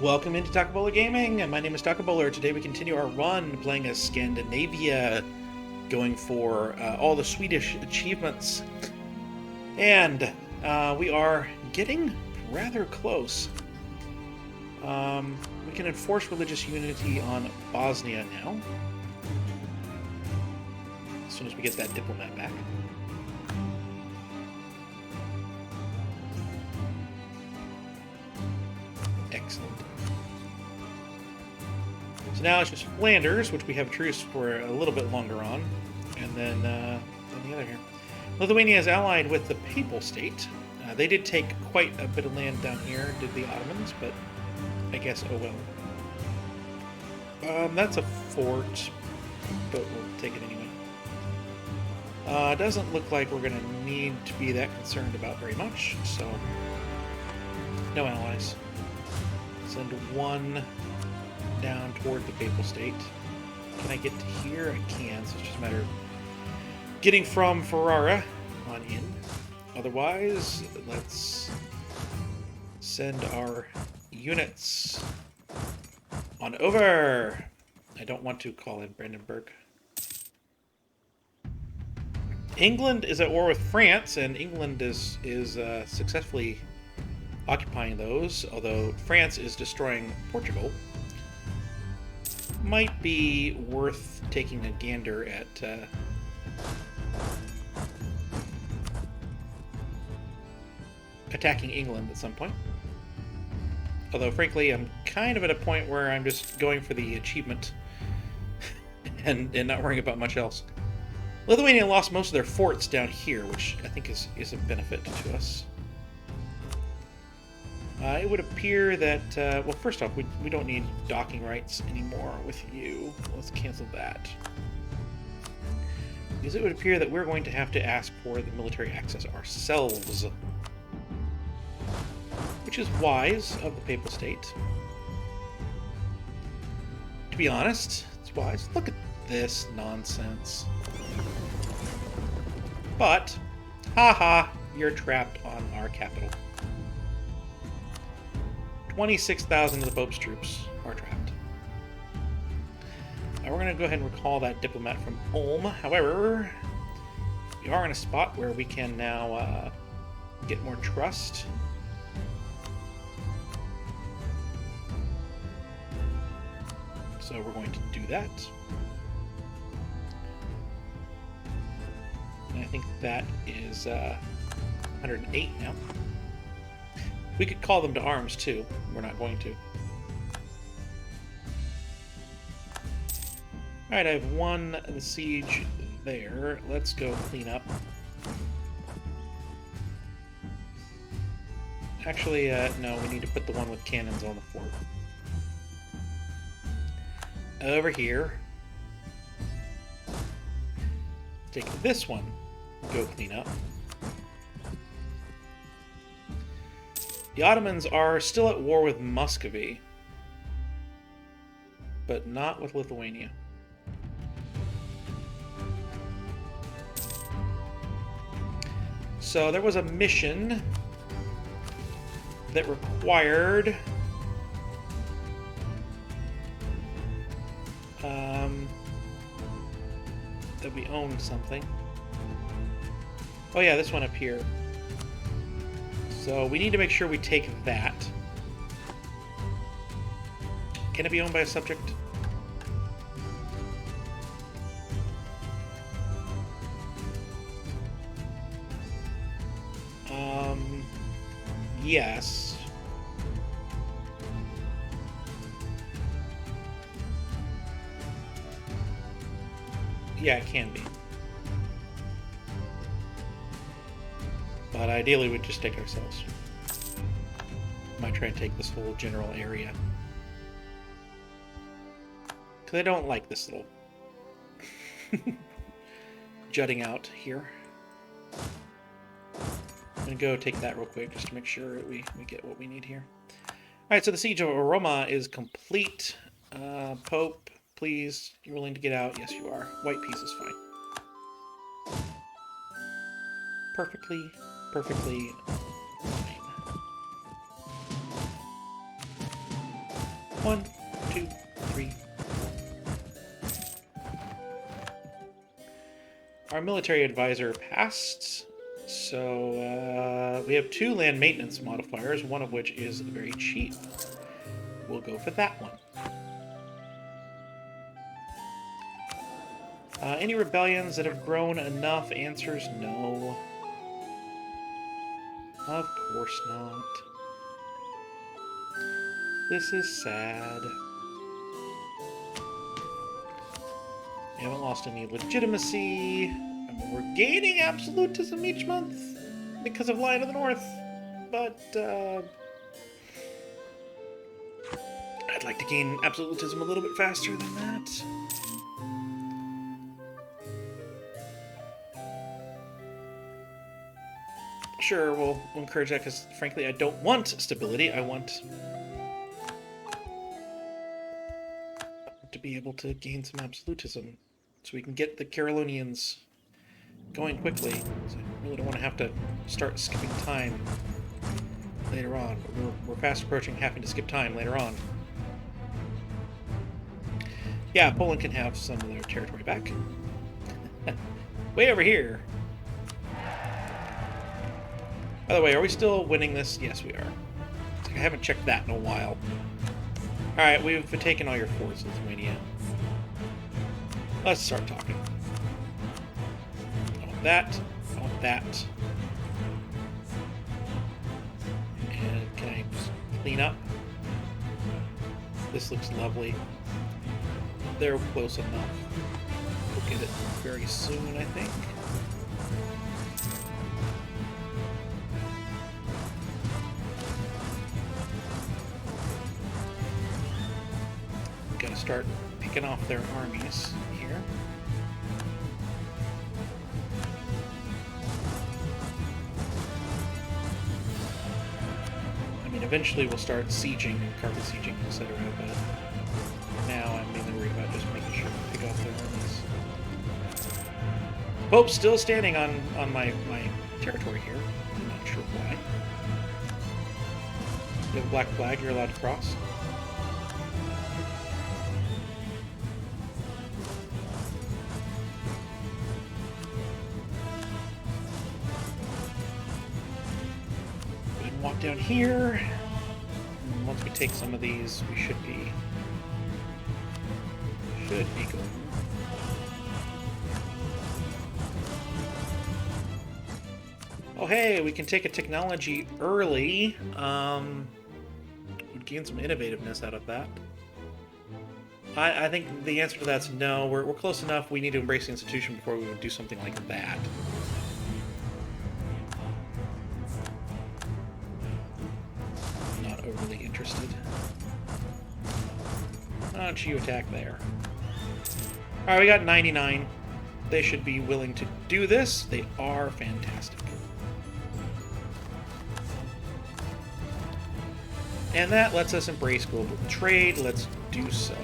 Welcome into Taco Bowler Gaming, and my name is Taco Bowler. Today we continue our run playing as Scandinavia, going for all the Swedish achievements. And we are getting rather close. We can enforce religious unity on Bosnia now, as soon as we get that diplomat back. Excellent. So now it's just Flanders, which we have truce for a little bit longer on, and then the other here. Lithuania is allied with the Papal State. They did take quite a bit of land down here, did the Ottomans, but I guess oh well. That's a fort, but we'll take it anyway. Doesn't look like we're going to need to be that concerned about very much, so no allies. Send one down toward the Papal State. Can I get to here? I can, so it's just a matter of getting from Ferrara on in. Otherwise, let's send our units on over. I don't want to call in Brandenburg. England is at war with France, and England is successfully occupying those, although France is destroying Portugal. Might be worth taking a gander at attacking England at some point. Although, frankly, I'm kind of at a point where I'm just going for the achievement and not worrying about much else. Lithuania lost most of their forts down here, which I think is a benefit to us. It would appear that, well, first off, we don't need docking rights anymore with you. Let's cancel that. Because it would appear that we're going to have to ask for the military access ourselves. Which is wise of the Papal State. To be honest, it's wise. Look at this nonsense. But, haha, you're trapped on our capital. 26,000 of the Pope's troops are trapped. Now we're going to go ahead and recall that diplomat from Ulm. However, we are in a spot where we can now get more trust. So we're going to do that. And I think that is 108 now. We could call them to arms, too. We're not going to. Alright, I've won the siege there. Let's go clean up. Actually, no, we need to put the one with cannons on the fort. Over here. Take this one. Go clean up. The Ottomans are still at war with Muscovy, but not with Lithuania. So there was a mission that required that we owned something. Oh yeah, this one up here. So we need to make sure we take that. Can it be owned by a subject? Yes. Yeah, it can be. But ideally, we'd just take ourselves. Might try and take this whole general area. Because I don't like this little jutting out here. I'm going to go take that real quick just to make sure we get what we need here. Alright, so the siege of Roma is complete. Pope, please, you're willing to get out? Yes, you are. White piece is fine. Perfectly fine. 1, 2, 3. Our military advisor passed, so we have 2 land maintenance modifiers, one of which is very cheap. We'll go for that one. Any rebellions that have grown enough? Answers no. Of course not. This is sad. We haven't lost any legitimacy. I mean, we're gaining absolutism each month because of Lion of the North. But, I'd like to gain absolutism a little bit faster than that. Sure, we'll encourage that because, frankly, I don't want stability. I want to be able to gain some absolutism so we can get the Caroleans going quickly. So I really don't want to have to start skipping time later on. We're fast approaching having to skip time later on. Yeah, Poland can have some of their territory back. Way over here. By the way, are we still winning this? Yes, we are. I haven't checked that in a while. Alright, we've taken all your forts in Lithuania. Let's start talking. I want that. I want that. And can I just clean up? This looks lovely. They're close enough. We'll get it very soon, I think. Gotta start picking off their armies here. I mean, eventually we'll start sieging, carpet sieging, etc. But now I'm mainly worried about just making sure we pick off their armies. Pope's still standing on my territory here. I'm not sure why. You have a black flag, you're allowed to cross. Walk down here. And once we take some of these, we should be good. Oh hey, we can take a technology early. Would gain some innovativeness out of that. I think the answer to that's no. We're close enough. We need to embrace the institution before we would do something like that. Overly interested. Why don't you attack there? Alright, we got 99. They should be willing to do this. They are fantastic. And that lets us embrace global trade. Let's do so.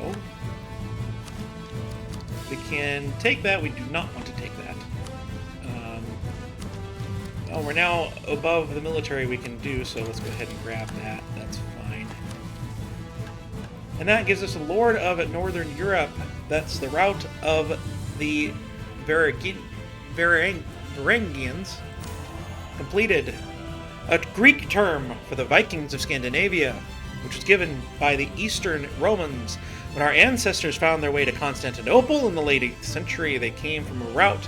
We can take that. We do not want to take that. Oh, we're now above the military we can do, so let's go ahead and grab that. That's fine. And that gives us a Lord of Northern Europe. That's the route of the Varangians. Completed. A Greek term for the Vikings of Scandinavia, which was given by the Eastern Romans. When our ancestors found their way to Constantinople in the late 8th century, they came from a route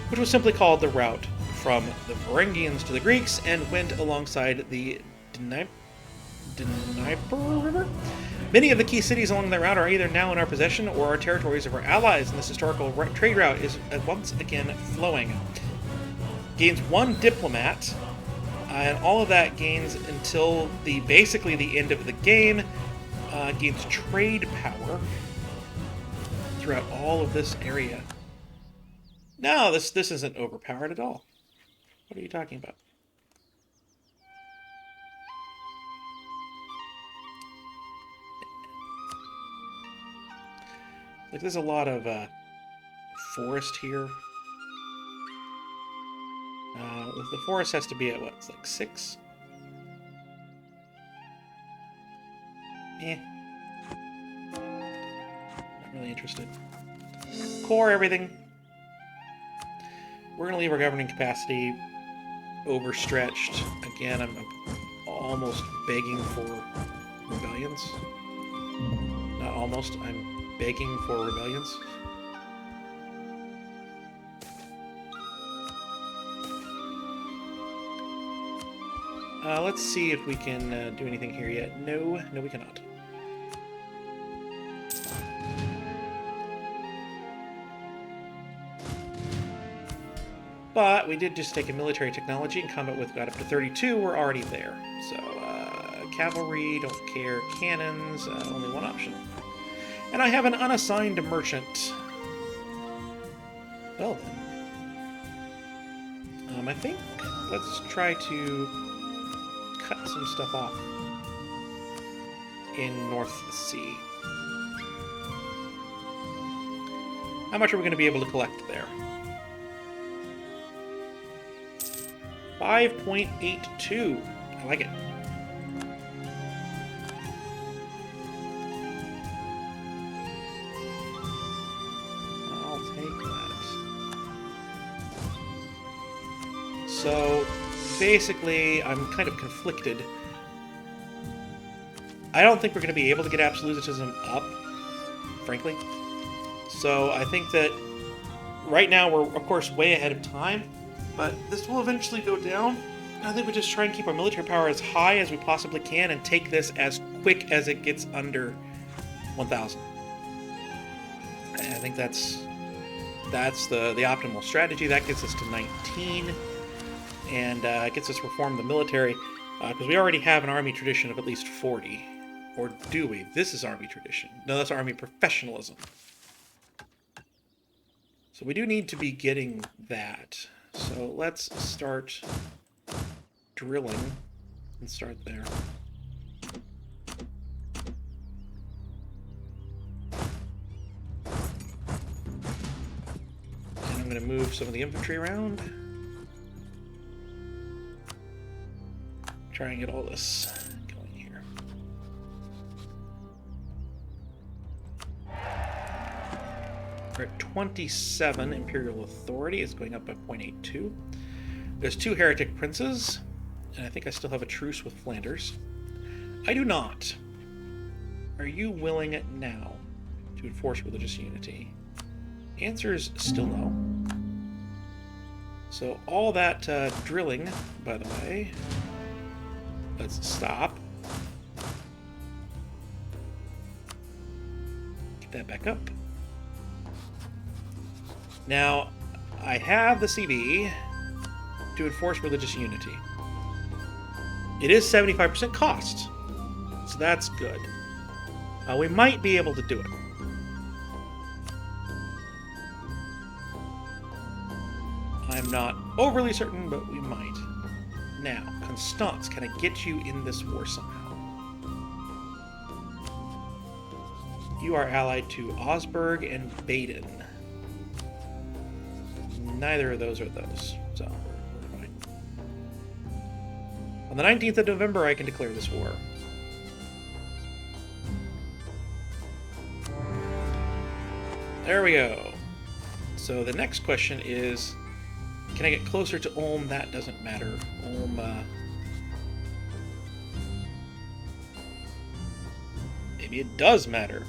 which was simply called the route from the Varangians to the Greeks and went alongside the Dnieper River. Many of the key cities along the route are either now in our possession or are territories of our allies, and this historical trade route is once again flowing. Gains 1 diplomat, and all of that gains until basically the end of the game. Gains trade power throughout all of this area. No, this isn't overpowered at all. What are you talking about? Like, there's a lot of forest here. The forest has to be at what? It's like 6? Eh. really interested. Core everything. We're going to leave our governing capacity overstretched. Again, I'm almost begging for rebellions. Not almost, I'm begging for rebellions. Let's see if we can do anything here yet. No, we cannot. But we did just take a military technology and combat with got up to 32. We're already there. So, cavalry, don't care. Cannons, only one option. And I have an unassigned merchant. Well then. I think let's try to cut some stuff off in North Sea. How much are we going to be able to collect there? 5.82. I like it. I'll take that. So, basically, I'm kind of conflicted. I don't think we're going to be able to get absolutism up, frankly. So, I think that right now we're, of course, way ahead of time. But this will eventually go down. I think we just try and keep our military power as high as we possibly can and take this as quick as it gets under 1,000. I think that's the optimal strategy. That gets us to 19, and gets us to reform the military, because we already have an army tradition of at least 40. Or do we? This is army tradition. No, that's army professionalism. So we do need to be getting that. So let's start drilling and start there. And I'm going to move some of the infantry around. Try and get all this going here. We're at 27 Imperial Authority. It's going up by 0.82. There's 2 heretic princes, and I think I still have a truce with Flanders. I do not. Are you willing now to enforce religious unity? Answer is still no. So all that drilling, by the way, let's stop. Get that back up. Now, I have the CB to enforce religious unity. It is 75% cost, so that's good. We might be able to do it. I'm not overly certain, but we might. Now, Constance, can I get you in this war somehow? You are allied to Augsburg and Baden. Neither of those are those, so we're fine. On the 19th of November, I can declare this war. There we go. So the next question is, can I get closer to Ulm? That doesn't matter. Ulm, maybe it does matter.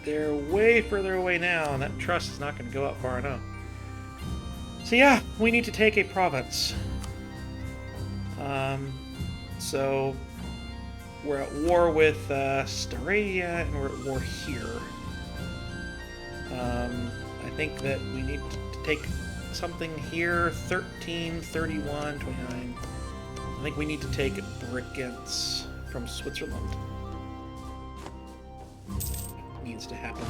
They're way further away now, and that trust is not going to go up far enough. So yeah, we need to take a province. So we're at war with Styria, and we're at war here. I think that we need to take something here, 13, 31, 29. I think we need to take Brigance from Switzerland. Needs to happen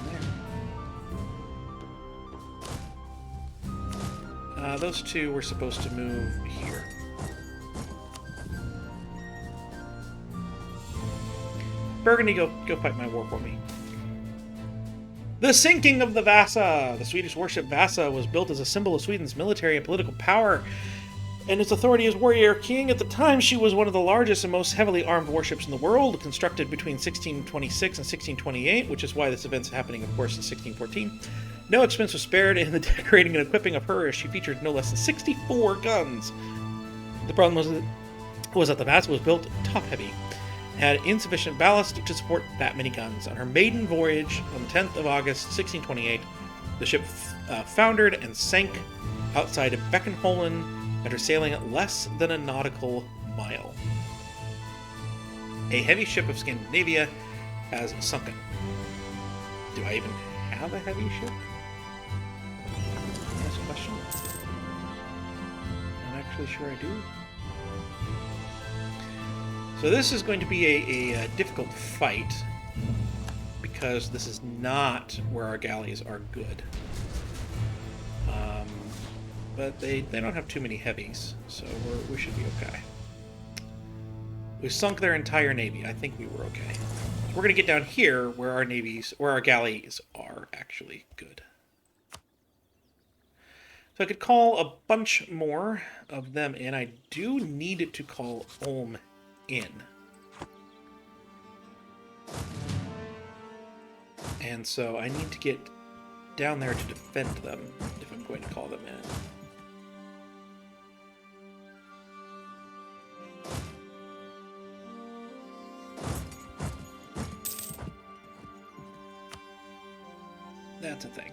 there. Those two were supposed to move here. Burgundy, go fight my war for me. The sinking of the Vasa. The Swedish warship Vasa was built as a symbol of Sweden's military and political power. and its authority as warrior king. At the time, she was one of the largest and most heavily armed warships in the world, constructed between 1626 and 1628, which is why this event's happening, of course, in 1614. No expense was spared in the decorating and equipping of her, as she featured no less than 64 guns. The problem was that the vessel was built top-heavy, had insufficient ballast to support that many guns. On her maiden voyage, on the 10th of August, 1628, the ship foundered and sank outside of Beckenholen after sailing at less than a nautical mile. A heavy ship of Scandinavia has sunken. Do I even have a heavy ship? That's a question. I'm not actually sure I do. So this is going to be a difficult fight, because this is not where our galleys are good. But they don't have too many heavies, so we should be okay. We sunk their entire navy. I think we were okay. So we're going to get down here where our galleys are actually good. So I could call a bunch more of them in. I do need to call Ulm in. And so I need to get down there to defend them if I'm going to call them in. That's a thing.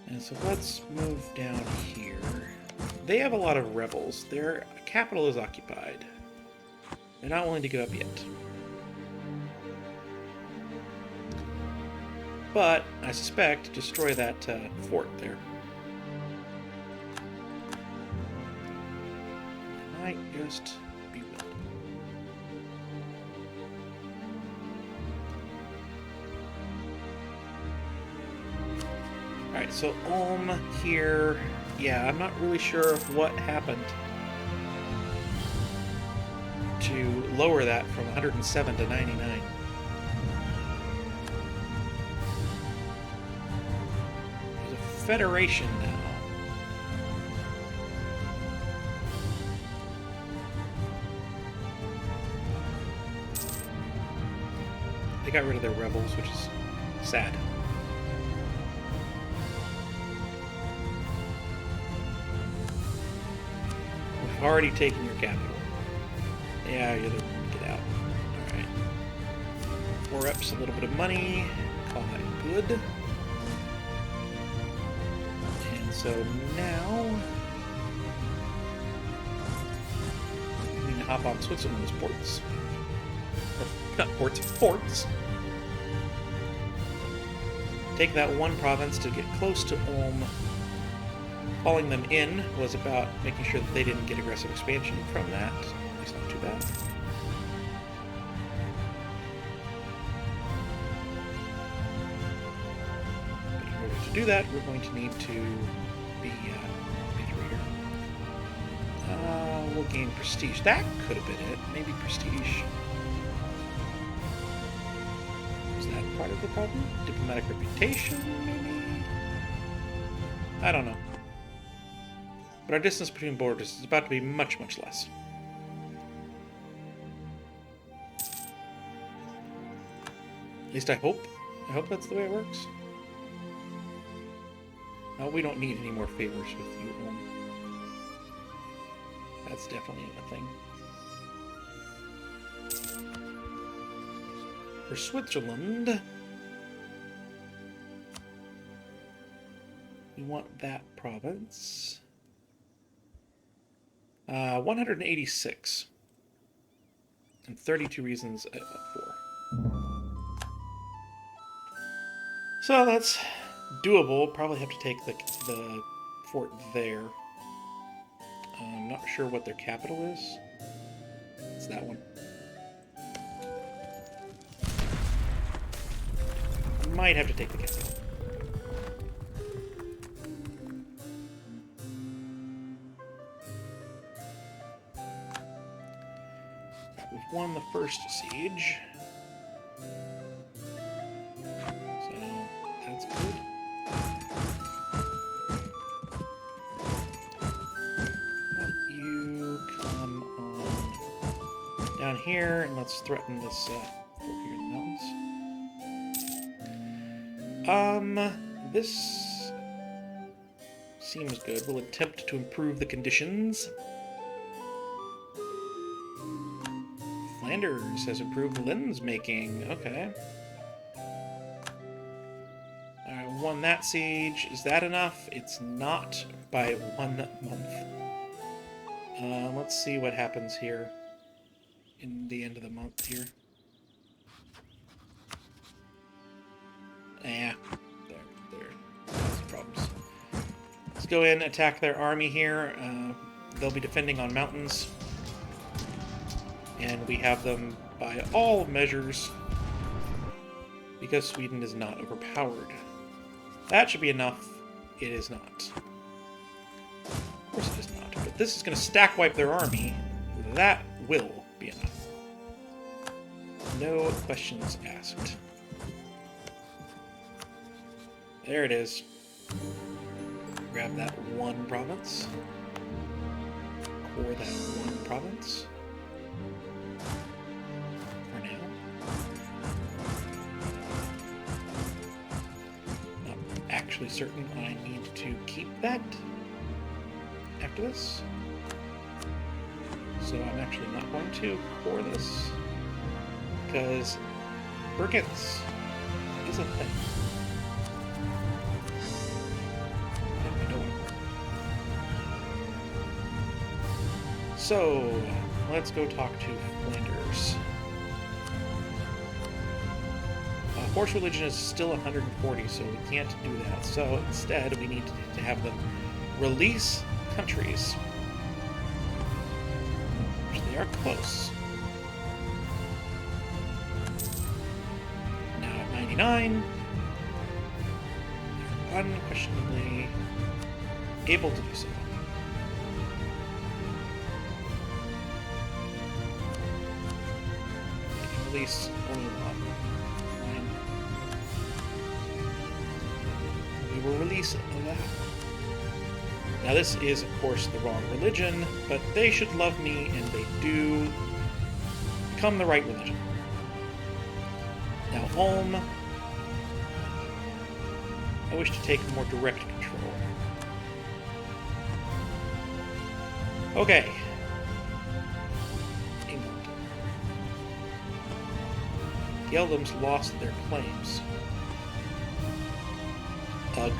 And so let's move down here. They have a lot of rebels. Their capital is occupied. They're not willing to give up yet. But I suspect destroy that fort there. Might just be willed. Alright, so Ulm here. Yeah, I'm not really sure of what happened to lower that from 107 to 99. There's a federation now. They got rid of their rebels, which is sad. We've already taken your capital. Yeah, you're the one to get out. Alright. 4-up's a little bit of money. Call that good. And so now we need to hop on Switzerland's ports. Or, not ports, forts. Take that one province to get close to Ulm. Calling them in was about making sure that they didn't get aggressive expansion from that. At least not too bad. But in order to do that, we're going to need to be through here. We'll gain prestige. That could have been it. Maybe prestige. Was that part of the problem? Diplomatic reputation, maybe? I don't know. But our distance between borders is about to be much, much less. At least I hope. I hope that's the way it works. No, we don't need any more favors with you, Ulm. That's definitely a thing. For Switzerland, we want that province. 186. And 32 reasons for. So that's doable. Probably have to take the fort there. I'm not sure what their capital is. It's that one. Might have to take the capital. We've won the first siege. So that's good. here, and let's threaten this fort here in the mountains. This seems good. We'll attempt to improve the conditions. Flanders has improved lens making. Okay. Alright, won that siege. Is that enough? It's not by 1 month. Let's see what happens here in the end of the month here. There. There's problems. Let's go in, attack their army here. They'll be defending on mountains. And we have them by all measures because Sweden is not overpowered. That should be enough. It is not. Of course it is not. But this is going to stack wipe their army. That will be enough. No questions asked. There it is. Grab that one province. Core that one province. For now. Not actually certain I need to keep that after this. So I'm actually not going to core this. Because brigands is a thing. So, let's go talk to Flanders. Horse religion is still 140, so we can't do that. So instead, we need to have them release countries. Which they are close. Now at 99, they're unquestionably able to do so. Release only one. We will release that. Now this is, of course, the wrong religion, but they should love me, and they do become the right religion. Now Ulm. I wish to take more direct control. Okay. The Eldons lost their claims. Ugh.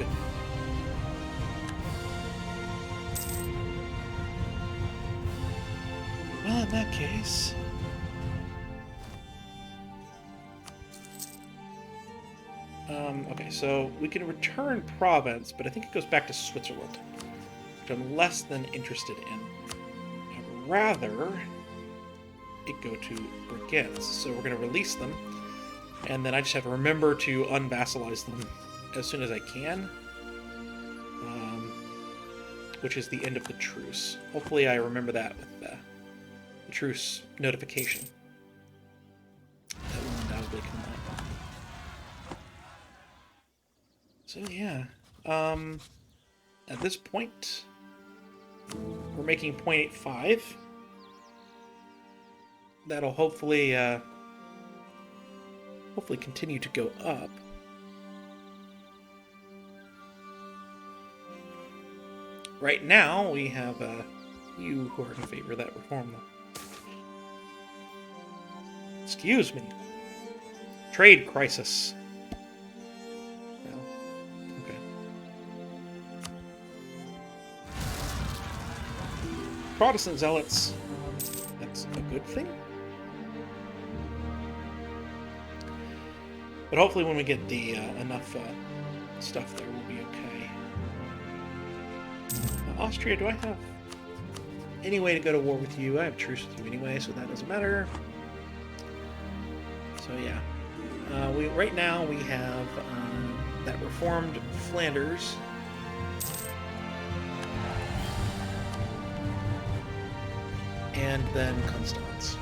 Well, in that case... okay, so we can return province, but I think it goes back to Switzerland, which I'm less than interested in. I'd rather it go to brigands, so we're going to release them. And then I just have to remember to unvassalize them as soon as I can. Which is the end of the truce. Hopefully I remember that with the truce notification. That will undoubtedly come up. So yeah. At this point, we're making 0.85. That'll hopefully continue to go up. Right now, we have you who are in favor of that reform, though. Excuse me. Trade crisis. Well, okay. Protestant zealots. That's a good thing. But hopefully when we get the enough stuff there, we'll be okay. Austria, do I have any way to go to war with you? I have truce with you anyway, so that doesn't matter. So yeah. Right now we have that reformed Flanders. And then Constance.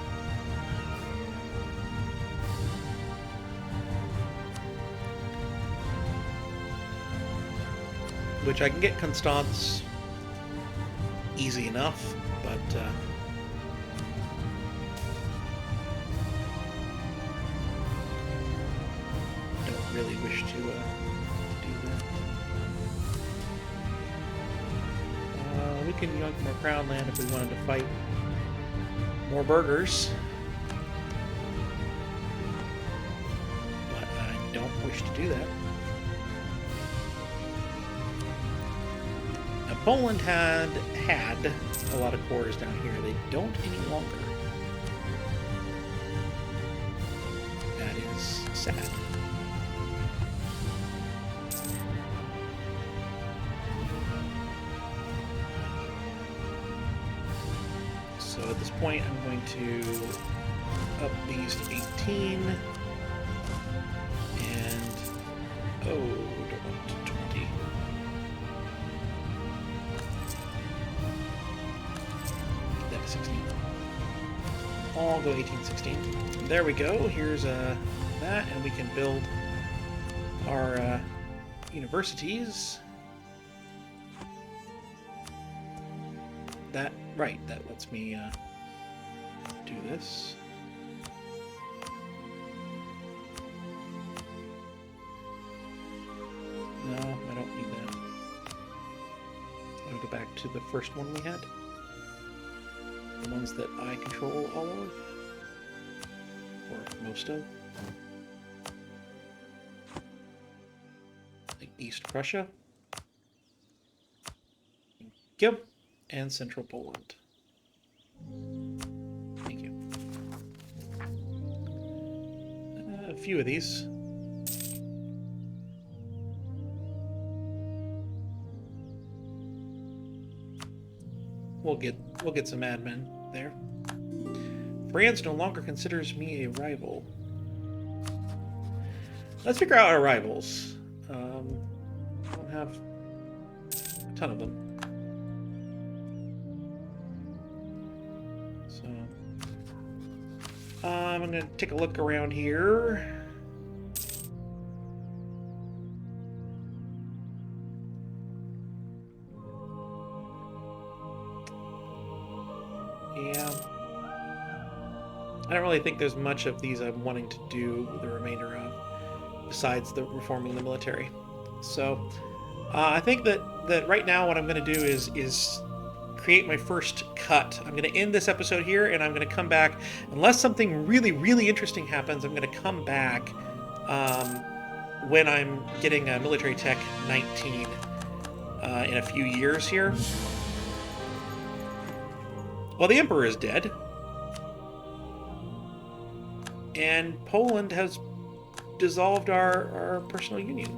Which I can get Constance easy enough, but really wish to do that. We can yoink more crown land if we wanted to fight more burghers. But I don't wish to do that. Now, Poland had a lot of cores down here. They don't any longer. That is sad. So at this point, I'm going to up these to 18. And, don't want to 20. That is 16. I'll go 18, 16. There we go. Here's that, and we can build our universities. That lets me do this. No, I don't need that. I'll go back to the first one we had. The ones that I control all of. Or most of. Like East Prussia. Yep. And Central Poland. Thank you. A few of these. We'll get some admin there. France no longer considers me a rival. Let's figure out our rivals. I don't have a ton of them. So I'm going to take a look around here. Yeah. I don't really think there's much of these I'm wanting to do the remainder of, besides the reforming the military. So I think that right now what I'm going to do is create my first cut. I'm going to end this episode here, and I'm going to come back. Unless something really, really interesting happens, I'm going to come back when I'm getting a military tech 19 in a few years here. Well, the Emperor is dead. And Poland has dissolved our personal union.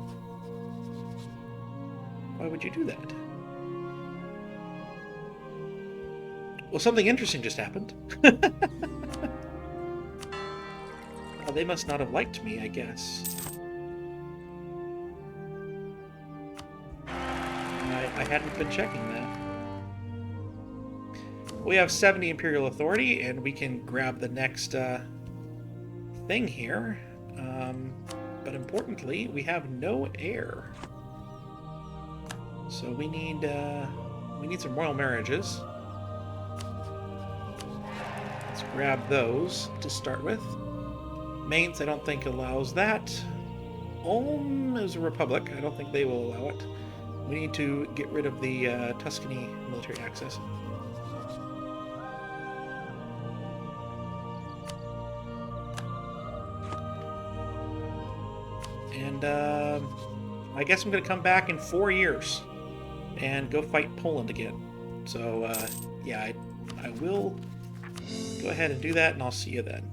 Why would you do that? Well, something interesting just happened. Well, they must not have liked me, I guess. I hadn't been checking that. We have 70 imperial authority, and we can grab the next thing here. But importantly, we have no heir. So we need some royal marriages. Let's grab those to start with. Mainz, I don't think allows that. Ulm is a republic. I don't think they will allow it. We need to get rid of the Tuscany military access. And I guess I'm going to come back in 4 years and go fight Poland again. So, yeah, I will go ahead and do that, and I'll see you then.